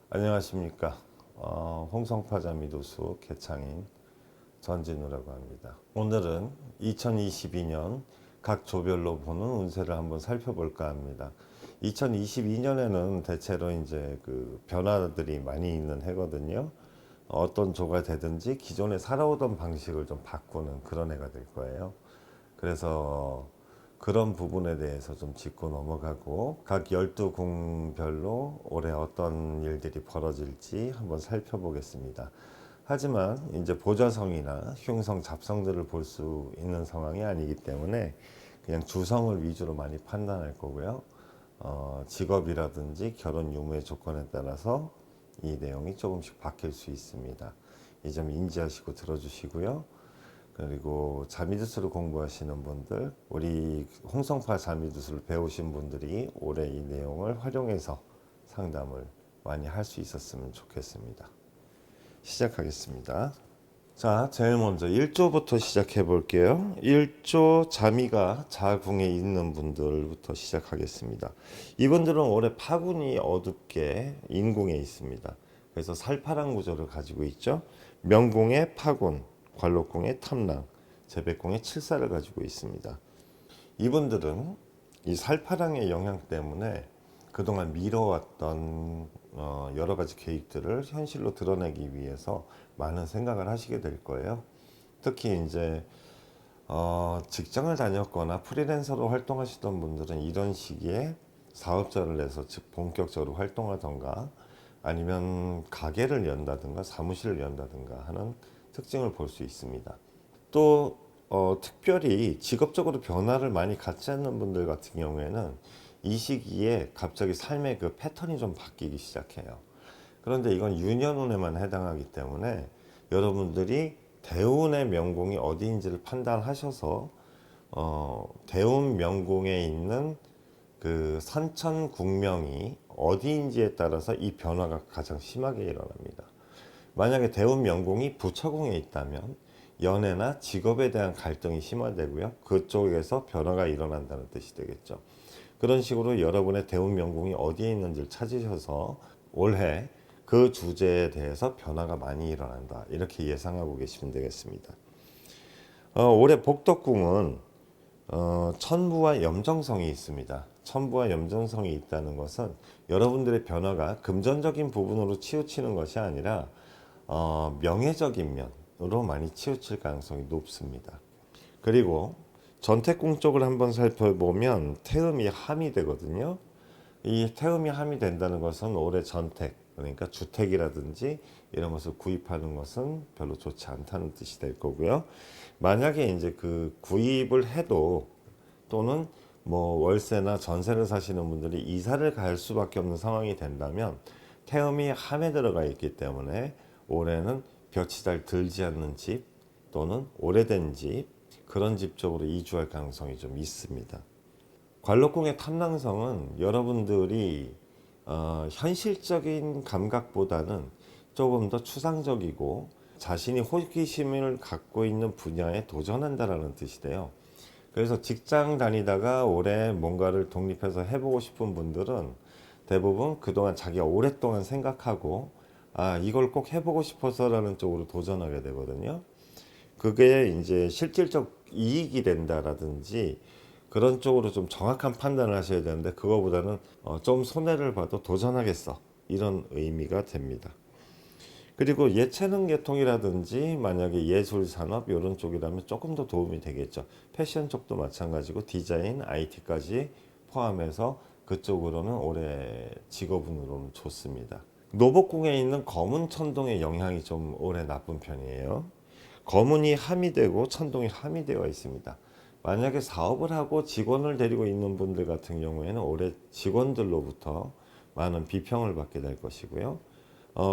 안녕하십니까. 홍성파자미도수 개창인 전진우라고 합니다. 오늘은 2022년 각 조별로 보는 운세를 한번 살펴볼까 합니다. 2022년에는 대체로 이제 그 변화들이 많이 있는 해거든요. 어떤 조가 되든지 기존에 살아오던 방식을 좀 바꾸는 그런 해가 될 거예요. 그래서 그런 부분에 대해서 좀 짚고 넘어가고 각 12궁별로 올해 어떤 일들이 벌어질지 한번 살펴보겠습니다. 하지만 이제 보좌성이나 흉성, 잡성들을 볼 수 있는 상황이 아니기 때문에 그냥 주성을 위주로 많이 판단할 거고요. 직업이라든지 결혼 유무의 조건에 따라서 이 내용이 조금씩 바뀔 수 있습니다. 이 점 인지하시고 들어주시고요. 그리고 자미두수를 공부하시는 분들, 우리 홍성파 자미두수를 배우신 분들이 올해 이 내용을 활용해서 상담을 많이 할 수 있었으면 좋겠습니다. 시작하겠습니다. 자, 제일 먼저 1조부터 시작해 볼게요. 1조 자미가 자궁에 있는 분들부터 시작하겠습니다. 이분들은 올해 파군이 어둡게 인궁에 있습니다. 그래서 살파란 구조를 가지고 있죠. 명궁의 파군, 관록궁의 탐랑, 재백궁의 칠사를 가지고 있습니다. 이분들은 이 살파랑의 영향 때문에 그동안 미뤄왔던 여러 가지 계획들을 현실로 드러내기 위해서 많은 생각을 하시게 될 거예요. 특히 이제 직장을 다녔거나 프리랜서로 활동하시던 분들은 이런 시기에 사업자를 내서 즉 본격적으로 활동하던가 아니면 가게를 연다든가 사무실을 연다든가 하는 특징을 볼 수 있습니다. 또 특별히 직업적으로 변화를 많이 갖지 않는 분들 같은 경우에는 이 시기에 갑자기 삶의 그 패턴이 좀 바뀌기 시작해요. 그런데 이건 유년운에만 해당하기 때문에 여러분들이 대운의 명궁이 어디인지를 판단하셔서 대운 명궁에 있는 그 선천 궁명이 어디인지에 따라서 이 변화가 가장 심하게 일어납니다. 만약에 대운 명궁이 부처궁에 있다면 연애나 직업에 대한 갈등이 심화되고요. 그쪽에서 변화가 일어난다는 뜻이 되겠죠. 그런 식으로 여러분의 대운 명궁이 어디에 있는지를 찾으셔서 올해 그 주제에 대해서 변화가 많이 일어난다. 이렇게 예상하고 계시면 되겠습니다. 올해 복덕궁은 천부와 염정성이 있습니다. 천부와 염정성이 있다는 것은 여러분들의 변화가 금전적인 부분으로 치우치는 것이 아니라 명예적인 면으로 많이 치우칠 가능성이 높습니다. 그리고 전택궁 쪽을 한번 살펴보면 태음이 함이 되거든요. 이 태음이 함이 된다는 것은 올해 전택, 그러니까 주택이라든지 이런 것을 구입하는 것은 별로 좋지 않다는 뜻이 될 거고요. 만약에 이제 그 구입을 해도 또는 뭐 월세나 전세를 사시는 분들이 이사를 갈 수밖에 없는 상황이 된다면 태음이 함에 들어가 있기 때문에 올해는 볕이 잘 들지 않는 집 또는 오래된 집 그런 집 쪽으로 이주할 가능성이 좀 있습니다. 관록궁의 탐랑성은 여러분들이 현실적인 감각보다는 조금 더 추상적이고 자신이 호기심을 갖고 있는 분야에 도전한다라는 뜻이 돼요. 그래서 직장 다니다가 올해 뭔가를 독립해서 해보고 싶은 분들은 대부분 그동안 자기가 오랫동안 생각하고 이걸 꼭 해보고 싶어서라는 쪽으로 도전하게 되거든요. 그게 이제 실질적 이익이 된다라든지 그런 쪽으로 좀 정확한 판단을 하셔야 되는데 그거보다는 좀 손해를 봐도 도전하겠어 이런 의미가 됩니다. 그리고 예체능 계통이라든지 만약에 예술 산업 이런 쪽이라면 조금 더 도움이 되겠죠. 패션 쪽도 마찬가지고 디자인, IT까지 포함해서 그쪽으로는 올해 직업운으로는 좋습니다. 노복궁에 있는 검은 천동의 영향이 좀 올해 나쁜 편이에요. 검은이 함이 되고 천동이 함이 되어 있습니다. 만약에 사업을 하고 직원을 데리고 있는 분들 같은 경우에는 올해 직원들로부터 많은 비평을 받게 될 것이고요.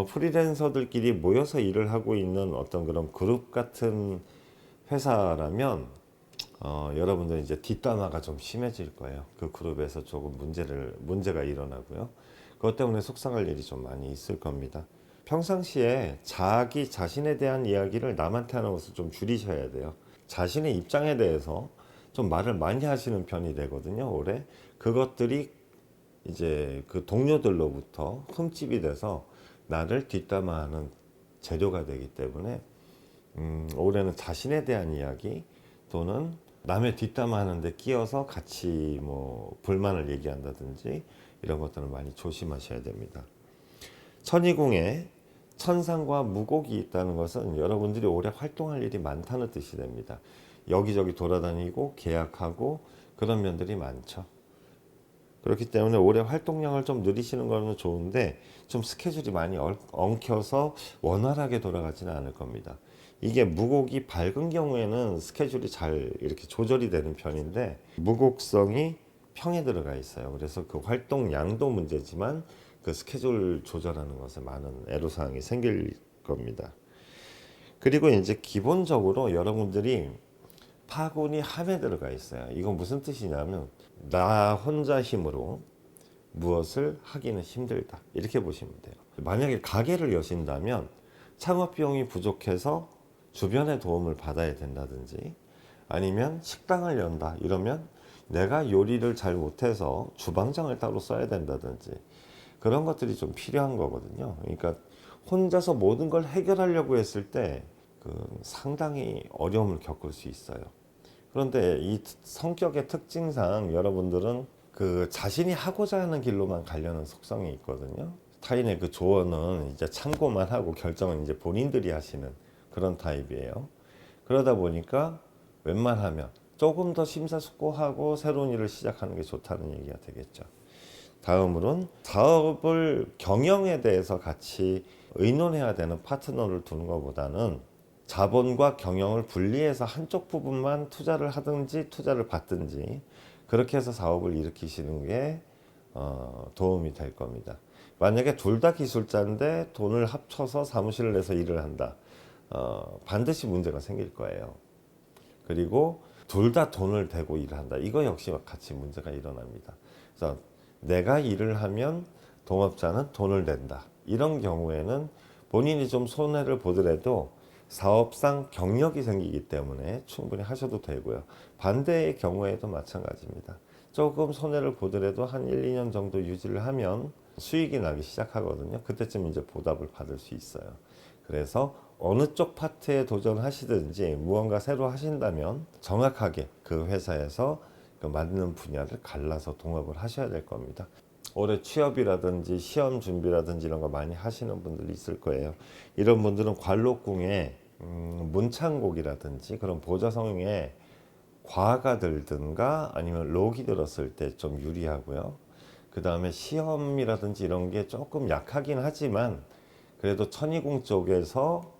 프리랜서들끼리 모여서 일을 하고 있는 어떤 그런 그룹 같은 회사라면 여러분들 이제 뒷담화가 좀 심해질 거예요. 그 그룹에서 조금 문제가 일어나고요. 그것 때문에 속상할 일이 좀 많이 있을 겁니다. 평상시에 자기 자신에 대한 이야기를 남한테 하는 것을 좀 줄이셔야 돼요. 자신의 입장에 대해서 좀 말을 많이 하시는 편이 되거든요. 올해 그것들이 이제 그 동료들로부터 흠집이 돼서 나를 뒷담화하는 재료가 되기 때문에 올해는 자신에 대한 이야기 또는 남의 뒷담화하는데 끼어서 같이 뭐 불만을 얘기한다든지 이런 것들은 많이 조심하셔야 됩니다. 천이궁에 천상과 무곡이 있다는 것은 여러분들이 올해 활동할 일이 많다는 뜻이 됩니다. 여기저기 돌아다니고 계약하고 그런 면들이 많죠. 그렇기 때문에 올해 활동량을 좀 늘리시는 거는 좋은데 좀 스케줄이 많이 엉켜서 원활하게 돌아가지는 않을 겁니다. 이게 무곡이 밝은 경우에는 스케줄이 잘 이렇게 조절이 되는 편인데 무곡성이 평에 들어가 있어요. 그래서 그 활동량도 문제지만 그 스케줄 조절하는 것에 많은 애로사항이 생길 겁니다. 그리고 이제 기본적으로 여러분들이 파군이 함에 들어가 있어요. 이건 무슨 뜻이냐면 나 혼자 힘으로 무엇을 하기는 힘들다 이렇게 보시면 돼요. 만약에 가게를 여신다면 창업 비용이 부족해서 주변의 도움을 받아야 된다든지 아니면 식당을 연다 이러면 내가 요리를 잘 못해서 주방장을 따로 써야 된다든지 그런 것들이 좀 필요한 거거든요. 그러니까 혼자서 모든 걸 해결하려고 했을 때 상당히 어려움을 겪을 수 있어요. 그런데 이 성격의 특징상 여러분들은 그 자신이 하고자 하는 길로만 가려는 속성이 있거든요. 타인의 그 조언은 이제 참고만 하고 결정은 이제 본인들이 하시는 그런 타입이에요. 그러다 보니까 웬만하면 조금 더 심사숙고하고 새로운 일을 시작하는 게 좋다는 얘기가 되겠죠. 다음으로는 사업을 경영에 대해서 같이 의논해야 되는 파트너를 두는 것보다는 자본과 경영을 분리해서 한쪽 부분만 투자를 하든지 투자를 받든지 그렇게 해서 사업을 일으키시는 게 도움이 될 겁니다. 만약에 둘 다 기술자인데 돈을 합쳐서 사무실을 내서 일을 한다. 반드시 문제가 생길 거예요. 그리고 둘 다 돈을 대고 일을 한다. 이거 역시 같이 문제가 일어납니다. 그래서 내가 일을 하면 동업자는 돈을 낸다. 이런 경우에는 본인이 좀 손해를 보더라도 사업상 경력이 생기기 때문에 충분히 하셔도 되고요. 반대의 경우에도 마찬가지입니다. 조금 손해를 보더라도 한 1, 2년 정도 유지를 하면 수익이 나기 시작하거든요. 그때쯤 이제 보답을 받을 수 있어요. 그래서 어느 쪽 파트에 도전하시든지 무언가 새로 하신다면 정확하게 그 회사에서 그 맞는 분야를 갈라서 동업을 하셔야 될 겁니다. 올해 취업이라든지 시험 준비라든지 이런 거 많이 하시는 분들이 있을 거예요. 이런 분들은 관록궁에 문창곡이라든지 그런 보좌성에 과가 들든가 아니면 록이 들었을 때 좀 유리하고요. 그 다음에 시험이라든지 이런 게 조금 약하긴 하지만 그래도 천이궁 쪽에서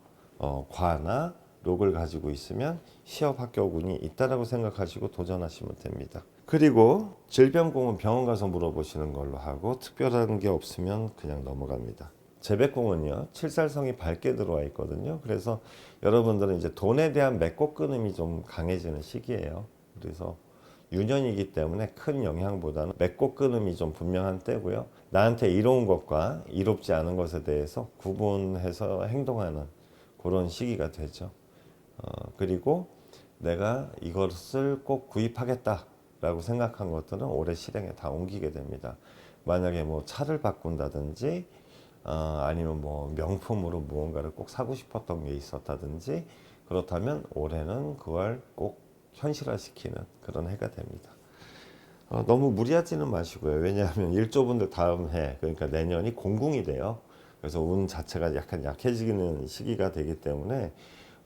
과나 록을 가지고 있으면 시험 합격운이 있다라고 생각하시고 도전하시면 됩니다. 그리고 질병궁은 병원 가서 물어보시는 걸로 하고 특별한 게 없으면 그냥 넘어갑니다. 재백궁은요 칠살성이 밝게 들어와 있거든요. 그래서 여러분들은 이제 돈에 대한 맺고 끊음이 좀 강해지는 시기예요. 그래서 유년이기 때문에 큰 영향보다는 맺고 끊음이 좀 분명한 때고요. 나한테 이로운 것과 이롭지 않은 것에 대해서 구분해서 행동하는 그런 시기가 되죠. 그리고 내가 이것을 꼭 구입하겠다 라고 생각한 것들은 올해 실행에 다 옮기게 됩니다. 만약에 뭐 차를 바꾼다든지 아니면 뭐 명품으로 무언가를 꼭 사고 싶었던 게 있었다든지 그렇다면 올해는 그걸 꼭 현실화시키는 그런 해가 됩니다. 너무 무리하지는 마시고요. 왜냐하면 일조분들 다음 해 그러니까 내년이 공궁이 돼요. 그래서 운 자체가 약간 약해지는 시기가 되기 때문에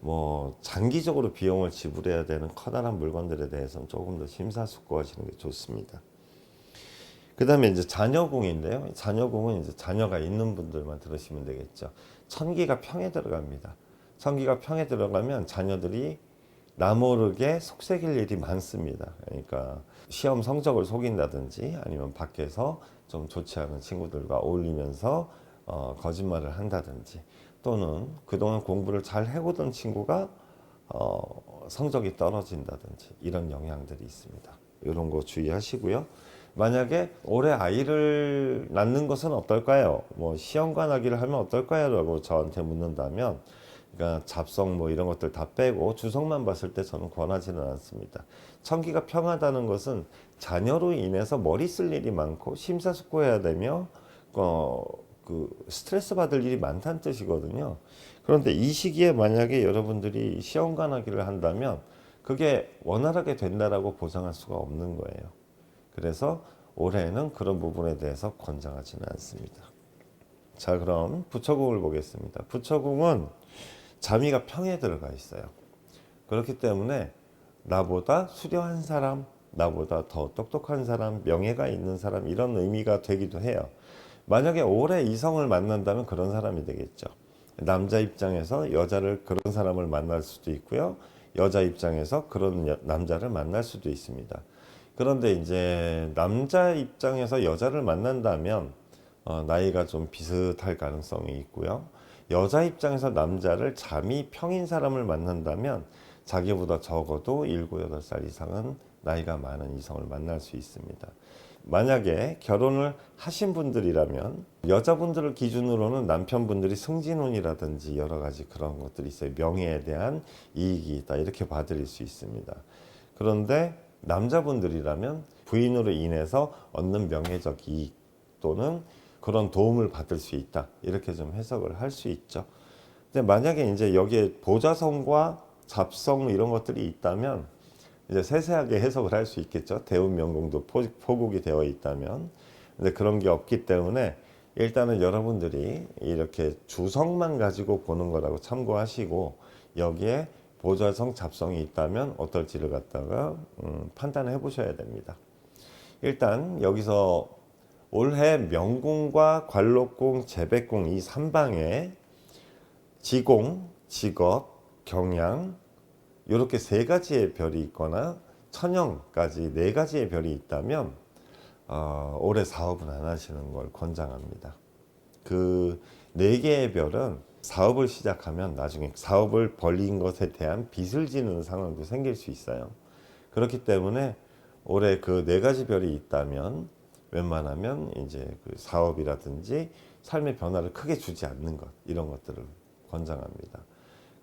뭐 장기적으로 비용을 지불해야 되는 커다란 물건들에 대해서는 조금 더 심사숙고하시는 게 좋습니다. 그 다음에 이제 자녀궁인데요. 자녀궁은 이제 자녀가 있는 분들만 들으시면 되겠죠. 천기가 평에 들어갑니다. 천기가 평에 들어가면 자녀들이 나 모르게 속색일 일이 많습니다. 그러니까 시험 성적을 속인다든지 아니면 밖에서 좀 좋지 않은 친구들과 어울리면서 거짓말을 한다든지 또는 그동안 공부를 잘 해오던 친구가 성적이 떨어진다든지 이런 영향들이 있습니다. 이런 거 주의하시고요. 만약에 올해 아이를 낳는 것은 어떨까요? 뭐 시험관 하기를 하면 어떨까요? 라고 저한테 묻는다면 그러니까 잡성 뭐 이런 것들 다 빼고 주성만 봤을 때 저는 권하지는 않습니다. 천기가 평하다는 것은 자녀로 인해서 머리 쓸 일이 많고 심사숙고해야 되며 스트레스 받을 일이 많다는 뜻이거든요. 그런데 이 시기에 만약에 여러분들이 시험관하기를 한다면 그게 원활하게 된다라고 보장할 수가 없는 거예요. 그래서 올해는 그런 부분에 대해서 권장하지는 않습니다. 자, 그럼 부처궁을 보겠습니다. 부처궁은 자미가 평에 들어가 있어요. 그렇기 때문에 나보다 수려한 사람, 나보다 더 똑똑한 사람, 명예가 있는 사람 이런 의미가 되기도 해요. 만약에 올해 이성을 만난다면 그런 사람이 되겠죠. 남자 입장에서 여자를 그런 사람을 만날 수도 있고요. 여자 입장에서 그런 남자를 만날 수도 있습니다. 그런데 이제 남자 입장에서 여자를 만난다면 나이가 좀 비슷할 가능성이 있고요. 여자 입장에서 남자를 잠이 평인 사람을 만난다면 자기보다 적어도 7, 8살 이상은 나이가 많은 이성을 만날 수 있습니다. 만약에 결혼을 하신 분들이라면 여자분들을 기준으로는 남편분들이 승진운이라든지 여러 가지 그런 것들이 있어요. 명예에 대한 이익이 있다 이렇게 봐드릴 수 있습니다. 그런데 남자분들이라면 부인으로 인해서 얻는 명예적 이익 또는 그런 도움을 받을 수 있다 이렇게 좀 해석을 할 수 있죠. 근데 만약에 이제 여기에 보자성과 잡성 이런 것들이 있다면 이제 세세하게 해석을 할 수 있겠죠. 대운 명궁도 포국이 되어 있다면. 근데 그런 게 없기 때문에 일단은 여러분들이 이렇게 주성만 가지고 보는 거라고 참고하시고 여기에 보자성, 잡성이 있다면 어떨지를 갖다가 판단해 보셔야 됩니다. 일단 여기서 올해 명궁과 관록궁, 재백궁 이 3방에 지공, 직업, 경양 이렇게 3가지의 별이 있거나 천형까지 4가지의 별이 있다면 올해 사업은 안 하시는 걸 권장합니다. 그 4개의 별은 사업을 시작하면 나중에 사업을 벌린 것에 대한 빚을 지는 상황도 생길 수 있어요. 그렇기 때문에 올해 그 4가지 별이 있다면 웬만하면 이제 그 사업이라든지 삶의 변화를 크게 주지 않는 것 이런 것들을 권장합니다.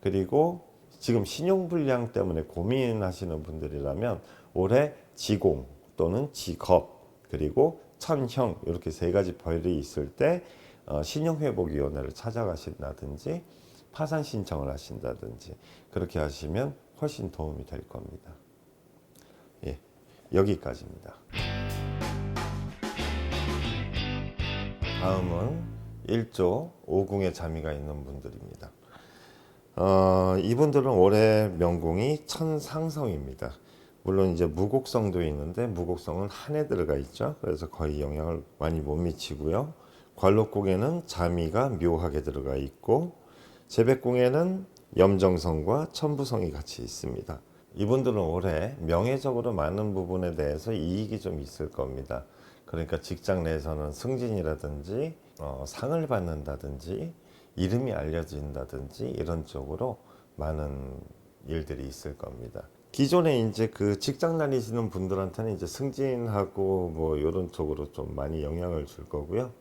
그리고 지금 신용불량 때문에 고민하시는 분들이라면 올해 지공 또는 직업 그리고 천형 이렇게 3가지 별이 있을 때 신용회복위원회를 찾아가신다든지 파산 신청을 하신다든지 그렇게 하시면 훨씬 도움이 될 겁니다. 예, 여기까지입니다. 다음은 1조 5궁에 자미가 있는 분들입니다. 이분들은 올해 명궁이 천상성입니다. 물론 이제 무곡성도 있는데 무곡성은 한에 들어가 있죠. 그래서 거의 영향을 많이 못 미치고요. 관록궁에는 자미가 묘하게 들어가 있고 재백궁에는 염정성과 천부성이 같이 있습니다. 이분들은 올해 명예적으로 많은 부분에 대해서 이익이 좀 있을 겁니다. 그러니까 직장 내에서는 승진이라든지 상을 받는다든지 이름이 알려진다든지 이런 쪽으로 많은 일들이 있을 겁니다. 기존에 이제 그 직장 다니시는 분들한테는 이제 승진하고 뭐 이런 쪽으로 좀 많이 영향을 줄 거고요.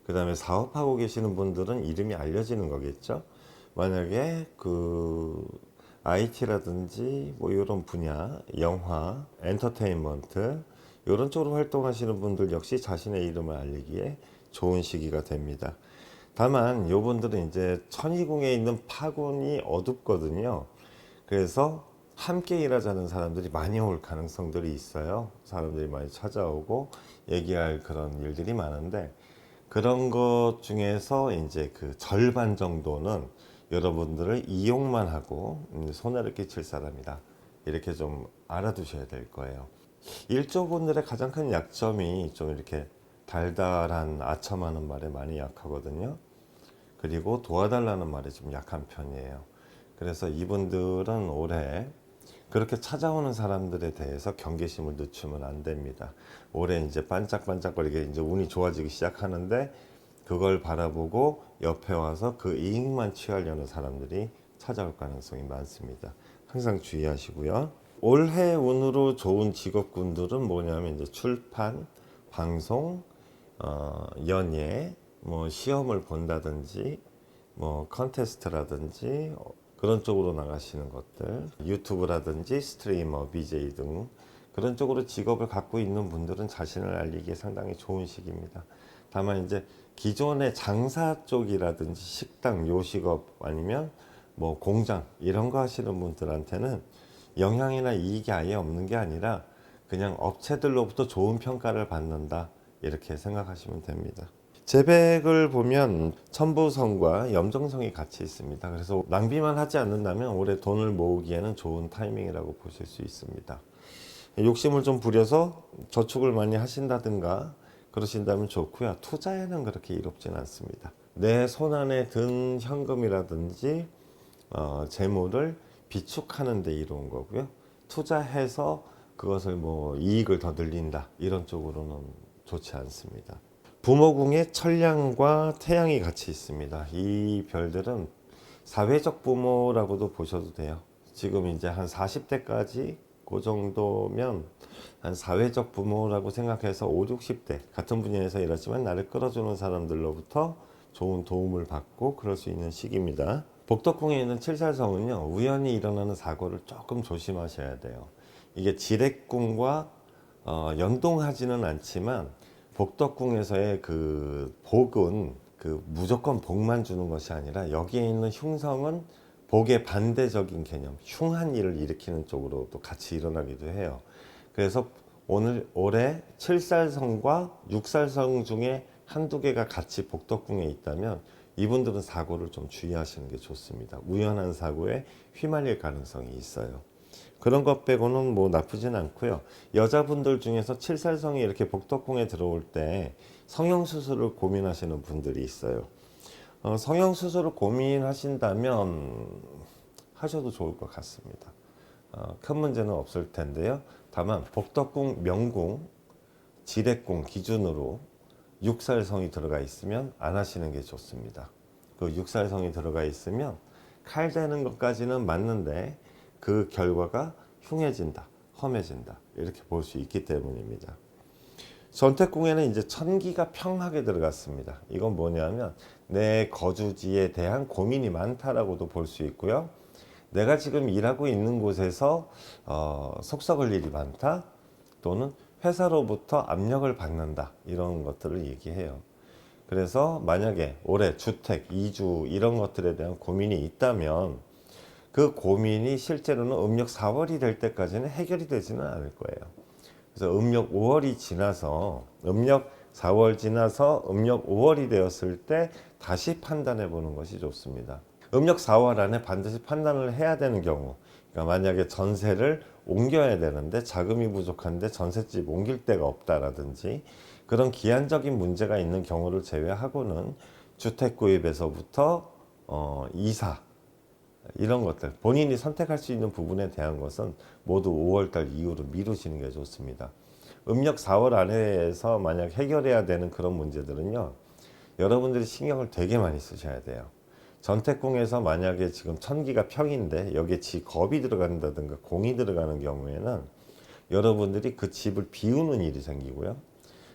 그 다음에 사업하고 계시는 분들은 이름이 알려지는 거겠죠. 만약에 그 IT라든지 뭐 이런 분야, 영화, 엔터테인먼트 이런 쪽으로 활동하시는 분들 역시 자신의 이름을 알리기에 좋은 시기가 됩니다. 다만 요분들은 이제 천이궁에 있는 파군이 어둡거든요. 그래서 함께 일하자는 사람들이 많이 올 가능성들이 있어요. 사람들이 많이 찾아오고 얘기할 그런 일들이 많은데 그런 것 중에서 이제 그 절반 정도는 여러분들을 이용만 하고 손해를 끼칠 사람이다. 이렇게 좀 알아두셔야 될 거예요. 일조분들의 가장 큰 약점이 좀 이렇게 달달한 아첨하는 말에 많이 약하거든요. 그리고 도와달라는 말에 좀 약한 편이에요. 그래서 이분들은 올해 그렇게 찾아오는 사람들에 대해서 경계심을 늦추면 안 됩니다. 올해 이제 반짝반짝거리게 이제 운이 좋아지기 시작하는데 그걸 바라보고 옆에 와서 그 이익만 취하려는 사람들이 찾아올 가능성이 많습니다. 항상 주의하시고요. 올해 운으로 좋은 직업군들은 뭐냐면 이제 출판, 방송, 연예, 뭐 시험을 본다든지 뭐 컨테스트라든지 그런 쪽으로 나가시는 것들, 유튜브라든지 스트리머, BJ 등 그런 쪽으로 직업을 갖고 있는 분들은 자신을 알리기에 상당히 좋은 시기입니다. 다만 이제 기존의 장사 쪽이라든지 식당, 요식업 아니면 뭐 공장 이런 거 하시는 분들한테는 영향이나 이익이 아예 없는 게 아니라 그냥 업체들로부터 좋은 평가를 받는다, 이렇게 생각하시면 됩니다. 재백을 보면 천부성과 염정성이 같이 있습니다. 그래서 낭비만 하지 않는다면 올해 돈을 모으기에는 좋은 타이밍이라고 보실 수 있습니다. 욕심을 좀 부려서 저축을 많이 하신다든가 그러신다면 좋고요. 투자에는 그렇게 이롭진 않습니다. 내 손안에 든 현금이라든지 재물을 비축하는 데 이로운 거고요. 투자해서 그것을 뭐 이익을 더 늘린다, 이런 쪽으로는 좋지 않습니다. 부모궁에 천량과 태양이 같이 있습니다. 이 별들은 사회적 부모라고도 보셔도 돼요. 지금 이제 한 40대까지 그 정도면 한 사회적 부모라고 생각해서 5, 60대 같은 분야에서 일하지만 나를 끌어주는 사람들로부터 좋은 도움을 받고 그럴 수 있는 시기입니다. 복덕궁에 있는 칠살성은요, 우연히 일어나는 사고를 조금 조심하셔야 돼요. 이게 지렉궁과 연동하지는 않지만 복덕궁에서의 그 복은 그 무조건 복만 주는 것이 아니라 여기에 있는 흉성은 복의 반대적인 개념, 흉한 일을 일으키는 쪽으로 또 같이 일어나기도 해요. 그래서 올해 7살성과 6살성 중에 한두 개가 같이 복덕궁에 있다면 이분들은 사고를 좀 주의하시는 게 좋습니다. 우연한 사고에 휘말릴 가능성이 있어요. 그런 것 빼고는 뭐 나쁘진 않고요. 여자분들 중에서 7살성이 이렇게 복덕궁에 들어올 때 성형수술을 고민하시는 분들이 있어요. 성형수술을 고민하신다면 하셔도 좋을 것 같습니다. 큰 문제는 없을 텐데요. 다만 복덕궁, 명궁, 지렉궁 기준으로 6살성이 들어가 있으면 안 하시는 게 좋습니다. 그 6살성이 들어가 있으면 칼 대는 것까지는 맞는데 그 결과가 흉해진다, 험해진다, 이렇게 볼 수 있기 때문입니다. 전택궁에는 이제 천기가 평하게 들어갔습니다. 이건 뭐냐면 내 거주지에 대한 고민이 많다라고도 볼 수 있고요. 내가 지금 일하고 있는 곳에서 속썩을 일이 많다, 또는 회사로부터 압력을 받는다, 이런 것들을 얘기해요. 그래서 만약에 올해 주택, 이주 이런 것들에 대한 고민이 있다면 그 고민이 실제로는 음력 4월이 될 때까지는 해결이 되지는 않을 거예요. 그래서 음력 5월이 지나서 음력 4월 지나서 음력 5월이 되었을 때 다시 판단해 보는 것이 좋습니다. 음력 4월 안에 반드시 판단을 해야 되는 경우, 그러니까 만약에 전세를 옮겨야 되는데 자금이 부족한데 전셋집 옮길 데가 없다라든지 그런 기한적인 문제가 있는 경우를 제외하고는 주택 구입에서부터 이사 이런 것들 본인이 선택할 수 있는 부분에 대한 것은 모두 5월달 이후로 미루시는 게 좋습니다. 음력 4월 안에서 만약 해결해야 되는 그런 문제들은요, 여러분들이 신경을 되게 많이 쓰셔야 돼요. 전택궁에서 만약에 지금 천기가 평인데 여기에 겁이 들어간다든가 공이 들어가는 경우에는 여러분들이 그 집을 비우는 일이 생기고요.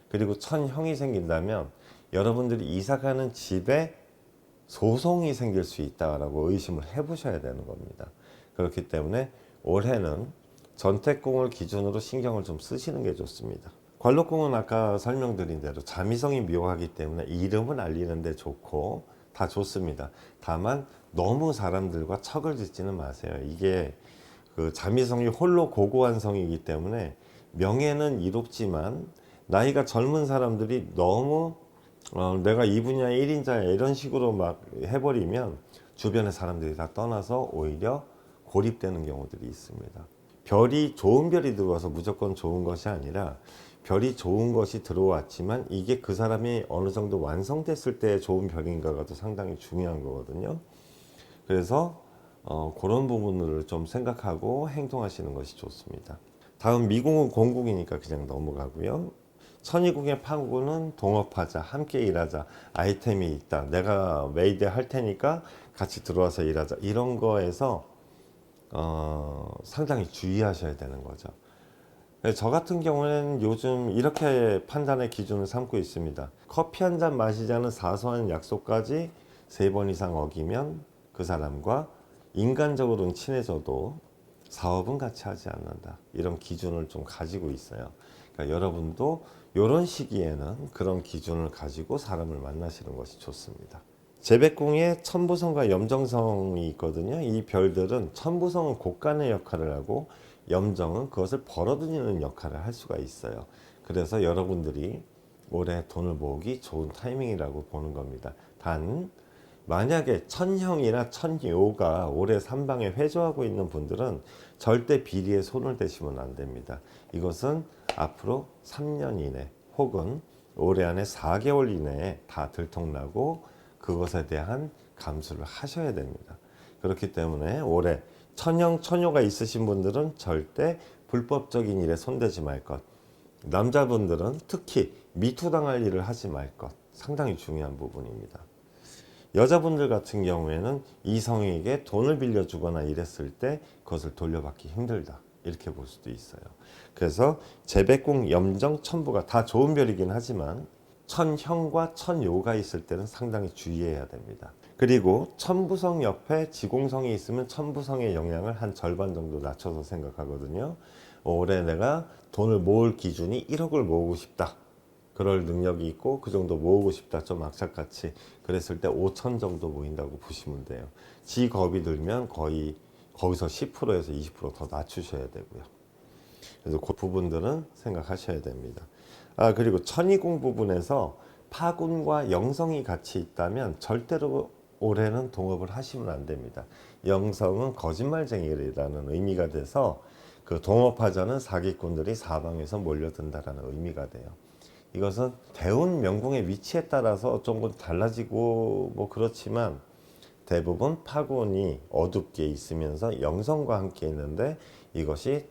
그리고 천형이 생긴다면 여러분들이 이사가는 집에 소송이 생길 수 있다라고 의심을 해보셔야 되는 겁니다. 그렇기 때문에 올해는 전택궁을 기준으로 신경을 좀 쓰시는 게 좋습니다. 관록궁은 아까 설명드린 대로 자미성이 묘하기 때문에 이름은 알리는데 좋고 다 좋습니다. 다만 너무 사람들과 척을 짓지는 마세요. 이게 그 자미성이 홀로 고고한 성이기 때문에 명예는 이롭지만 나이가 젊은 사람들이 너무 내가 이 분야의 1인자야 이런 식으로 막 해버리면 주변의 사람들이 다 떠나서 오히려 고립되는 경우들이 있습니다. 별이 좋은 별이 들어와서 무조건 좋은 것이 아니라 별이 좋은 것이 들어왔지만 이게 그 사람이 어느 정도 완성됐을 때 좋은 별인가가 도 상당히 중요한 거거든요. 그래서 그런 부분을 좀 생각하고 행동하시는 것이 좋습니다. 다음 미궁은 공궁이니까 그냥 넘어가고요. 천이궁의 파궁은 동업하자, 함께 일하자, 아이템이 있다, 내가 메이드 할 테니까 같이 들어와서 일하자, 이런 거에서 상당히 주의하셔야 되는 거죠. 저 같은 경우는 요즘 이렇게 판단의 기준을 삼고 있습니다. 커피 한 잔 마시자는 사소한 약속까지 3번 이상 어기면 그 사람과 인간적으로는 친해져도 사업은 같이 하지 않는다. 이런 기준을 좀 가지고 있어요. 그러니까 여러분도 이런 시기에는 그런 기준을 가지고 사람을 만나시는 것이 좋습니다. 제백궁에 천부성과 염정성이 있거든요. 이 별들은 천부성은 곳간의 역할을 하고 염정은 그것을 벌어들이는 역할을 할 수가 있어요. 그래서 여러분들이 올해 돈을 모으기 좋은 타이밍이라고 보는 겁니다. 단 만약에 천형이나 천요가 올해 삼방에 회조하고 있는 분들은 절대 비리에 손을 대시면 안 됩니다. 이것은 앞으로 3년 이내 혹은 올해 안에 4개월 이내에 다 들통나고 그것에 대한 감수를 하셔야 됩니다. 그렇기 때문에 올해 천형, 천요가 있으신 분들은 절대 불법적인 일에 손대지 말 것. 남자분들은 특히 미투당할 일을 하지 말 것. 상당히 중요한 부분입니다. 여자분들 같은 경우에는 이성에게 돈을 빌려주거나 이랬을 때 그것을 돌려받기 힘들다. 이렇게 볼 수도 있어요. 그래서 제백궁, 염정, 천부가 다 좋은 별이긴 하지만 천형과 천요가 있을 때는 상당히 주의해야 됩니다. 그리고 천부성 옆에 지공성이 있으면 천부성의 영향을 한 절반 정도 낮춰서 생각하거든요. 올해 내가 돈을 모을 기준이 1억을 모으고 싶다. 그럴 능력이 있고 그 정도 모으고 싶다. 좀 악착같이 그랬을 때 5천 정도 모인다고 보시면 돼요. 지 겁이 들면 거의 거기서 10%에서 20%더 낮추셔야 되고요. 그래서 그 부분들은 생각하셔야 됩니다. 그리고 천이궁 부분에서 파군과 영성이 같이 있다면 절대로 올해는 동업을 하시면 안 됩니다. 영성은 거짓말쟁이라는 의미가 돼서 그 동업하자는 사기꾼들이 사방에서 몰려든다라는 의미가 돼요. 이것은 대운 명궁의 위치에 따라서 조금 달라지고 뭐 그렇지만 대부분 파군이 어둡게 있으면서 영성과 함께 있는데 이것이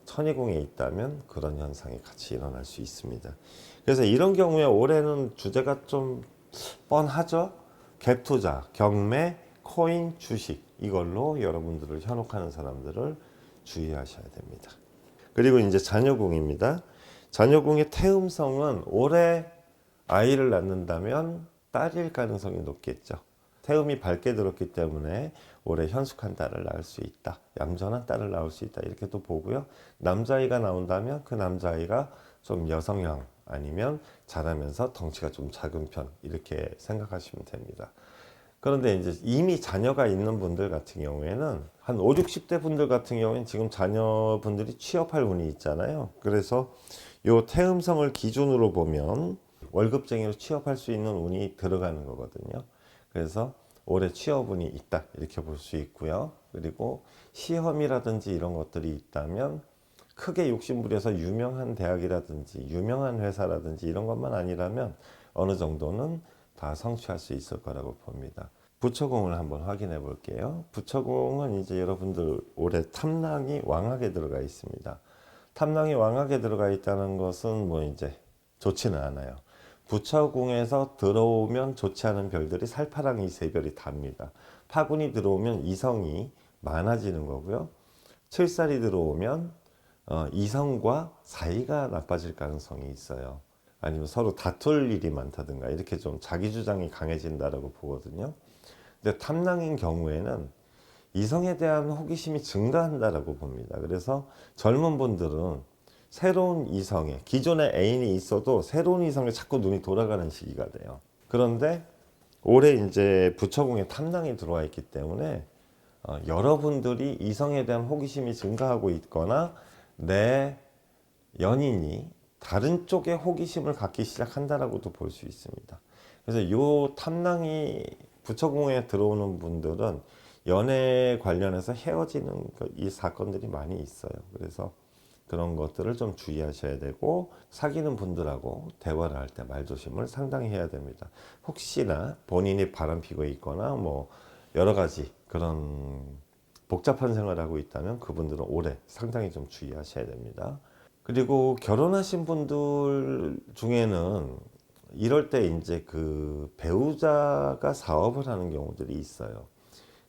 천이궁에 있다면 그런 현상이 같이 일어날 수 있습니다. 그래서 이런 경우에 올해는 주제가 좀 뻔하죠. 갭 투자, 경매, 코인, 주식 이걸로 여러분들을 현혹하는 사람들을 주의하셔야 됩니다. 그리고 이제 자녀궁입니다. 자녀궁의 태음성은 올해 아이를 낳는다면 딸일 가능성이 높겠죠. 태음이 밝게 들었기 때문에 올해 현숙한 딸을 낳을 수 있다. 얌전한 딸을 낳을 수 있다. 이렇게 또 보고요. 남자아이가 나온다면 그 남자아이가 좀 여성형 아니면 자라면서 덩치가 좀 작은 편 이렇게 생각하시면 됩니다. 그런데 이제 이미 자녀가 있는 분들 같은 경우에는 한 5, 60대 분들 같은 경우에는 지금 자녀분들이 취업할 운이 있잖아요. 그래서 요 태음성을 기준으로 보면 월급쟁이로 취업할 수 있는 운이 들어가는 거거든요. 그래서 올해 취업운이 있다 이렇게 볼 수 있고요. 그리고 시험이라든지 이런 것들이 있다면 크게 욕심부려서 유명한 대학이라든지 유명한 회사라든지 이런 것만 아니라면 어느 정도는 다 성취할 수 있을 거라고 봅니다. 부처궁을 한번 확인해 볼게요. 부처궁은 이제 여러분들 올해 탐랑이 왕하게 들어가 있습니다. 탐랑이 왕하게 들어가 있다는 것은 뭐 이제 좋지는 않아요. 부처궁에서 들어오면 좋지 않은 별들이 살파랑이 세 별이 답니다. 파군이 들어오면 이성이 많아지는 거고요. 칠살이 들어오면 이성과 사이가 나빠질 가능성이 있어요. 아니면 서로 다툴 일이 많다든가 이렇게 좀 자기 주장이 강해진다라고 보거든요. 근데 탐랑인 경우에는 이성에 대한 호기심이 증가한다라고 봅니다. 그래서 젊은 분들은 새로운 이성에 기존에 애인이 있어도 새로운 이성에 자꾸 눈이 돌아가는 시기가 돼요. 그런데 올해 이제 부처궁에 탐랑이 들어와 있기 때문에 여러분들이 이성에 대한 호기심이 증가하고 있거나 내 연인이 다른 쪽에 호기심을 갖기 시작한다라고도 볼 수 있습니다. 그래서 요 탐랑이 부처궁에 들어오는 분들은 연애 관련해서 헤어지는 이 사건들이 많이 있어요. 그래서 그런 것들을 좀 주의하셔야 되고 사귀는 분들하고 대화를 할 때 말조심을 상당히 해야 됩니다. 혹시나 본인이 바람피고 있거나 뭐 여러 가지 그런 복잡한 생활을 하고 있다면 그분들은 올해 상당히 좀 주의하셔야 됩니다. 그리고 결혼하신 분들 중에는 이럴 때 이제 그 배우자가 사업을 하는 경우들이 있어요.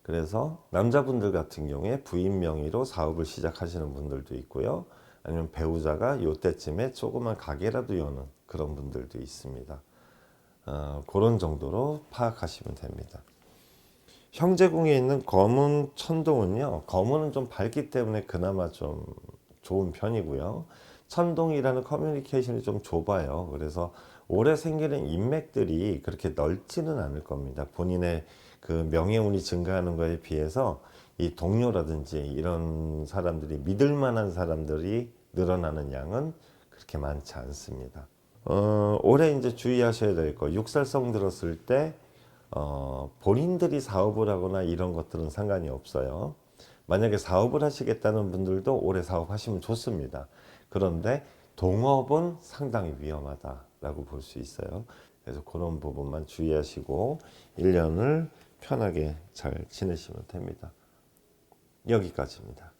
그래서 남자분들 같은 경우에 부인 명의로 사업을 시작하시는 분들도 있고요. 아니면 배우자가 요때쯤에 조그만 가게라도 여는 그런 분들도 있습니다. 그런 정도로 파악하시면 됩니다. 형제궁에 있는 검은 천동은요, 검은은 좀 밝기 때문에 그나마 좀 좋은 편이고요. 천동이라는 커뮤니케이션이 좀 좁아요. 그래서 올해 생기는 인맥들이 그렇게 넓지는 않을 겁니다. 본인의 그 명예운이 증가하는 것에 비해서 이 동료라든지 이런 사람들이 믿을 만한 사람들이 늘어나는 양은 그렇게 많지 않습니다. 올해 이제 주의하셔야 될 거, 육살성 들었을 때 본인들이 사업을 하거나 이런 것들은 상관이 없어요. 만약에 사업을 하시겠다는 분들도 올해 사업하시면 좋습니다. 그런데 동업은 상당히 위험하다라고 볼 수 있어요. 그래서 그런 부분만 주의하시고 1년을 편하게 잘 지내시면 됩니다. 여기까지입니다.